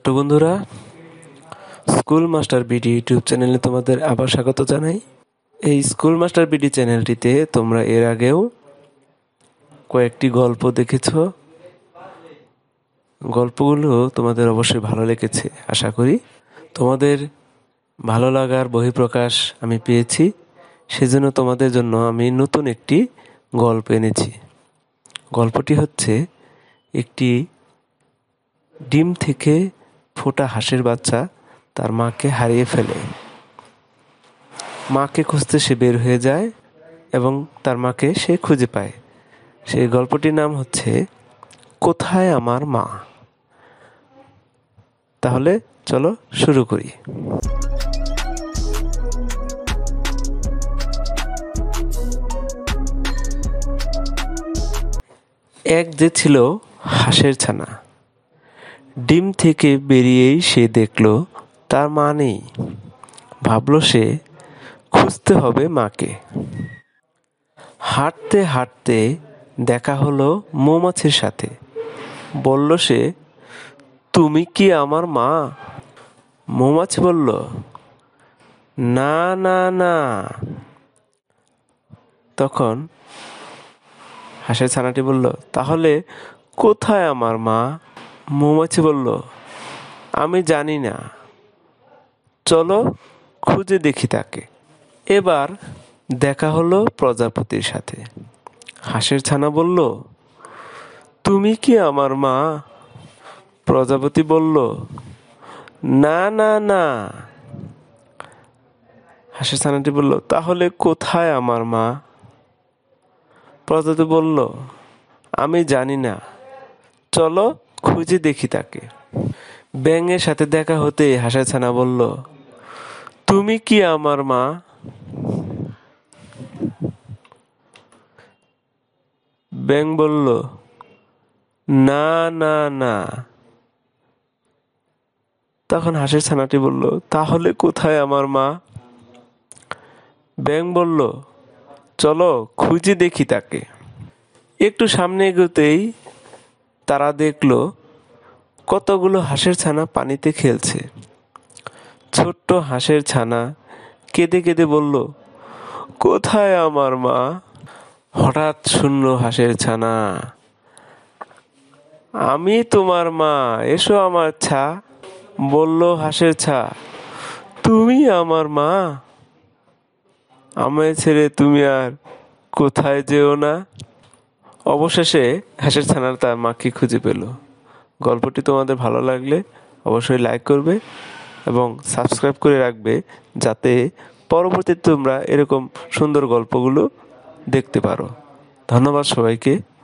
ছোট্ট বন্ধুরা, school master BD YouTube চ্যানেলে তোমাদের আবার স্বাগত জানাই। এই স্কুল মাস্টার বিডি চ্যানেলটিতে তোমরা এর আগেও কয়েকটি গল্প দেখেছ। গল্পগুলো তোমাদের অবশ্যই ভালো লেগেছে। আশা করি তোমাদের ভালো লাগার বহিঃপ্রকাশ আমি পেয়েছি। সেজন্য তোমাদের জন্য আমি নতুন একটি গল্প এনেছি। গল্পটি হচ্ছে একটি ডিম থেকে ফোটা হাঁসের বাচ্চা তার মাকে হারিয়ে ফেলে। মাকে খুঁজতে সে বের হয়ে যায় এবং তার মাকে সে খুঁজে পায়। সেই গল্পটির নাম হচ্ছে কোথায় আমার মা। তাহলে চলো শুরু করি। এক যে ছিল হাঁসের ছানা। ডিম থেকে বেরিয়েই সে দেখল তার মা নেই। ভাবল সে খুঁজতে হবে মাকে। হাঁটতে হাঁটতে দেখা হলো মৌমাছির সাথে। বলল সে, তুমি কি আমার মা? মৌমাছি বলল, না না না। তখন হাঁসের ছানাটি বলল, তাহলে কোথায় আমার মা? মৌমাছি বলল, আমি জানি না, চলো খুঁজে দেখি তাকে। এবার দেখা হলো প্রজাপতির সাথে। হাঁসের ছানা বলল, তুমি কি আমার মা? প্রজাপতি বলল, না না না। হাঁসের ছানাটি বলল, তাহলে কোথায় আমার মা? প্রজাপতি বলল, আমি জানি না, চলো খুঁজে দেখি তাকে। ব্যাঙের সাথে দেখা হতে হাঁসের ছানা বলল, তুমি কি আমার মা? ব্যাঙ বলল, না না না। তখন হাঁসের ছানাটি বলল, তাহলে কোথায় আমার মা? ব্যাঙ বলল, চলো খুঁজে দেখি তাকে। একটু সামনে এগোতেই তারা দেখলো কতগুলো হাঁসের ছানা পানিতে খেলছে। ছোট্ট হাঁসের ছানা কেঁদে কেঁদে বলল, কোথায় আমার মা? হঠাৎ শুনল হাঁসের ছানা, আমি তোমার মা, এসো আমার ছা। বলল হাঁসের ছা, তুমি আমার মা? আমায় ছেড়ে তুমি আর কোথায় যেও না। অবশেষে হাঁসের ছানা তার মাকে খুঁজে পেল। গল্পটি তোমাদের ভালো লাগলে অবশ্যই লাইক করবে এবং সাবস্ক্রাইব করে রাখবে, যাতে পরবর্তীতে তোমরা এরকম সুন্দর গল্পগুলো দেখতে পারো। ধন্যবাদ সবাইকে।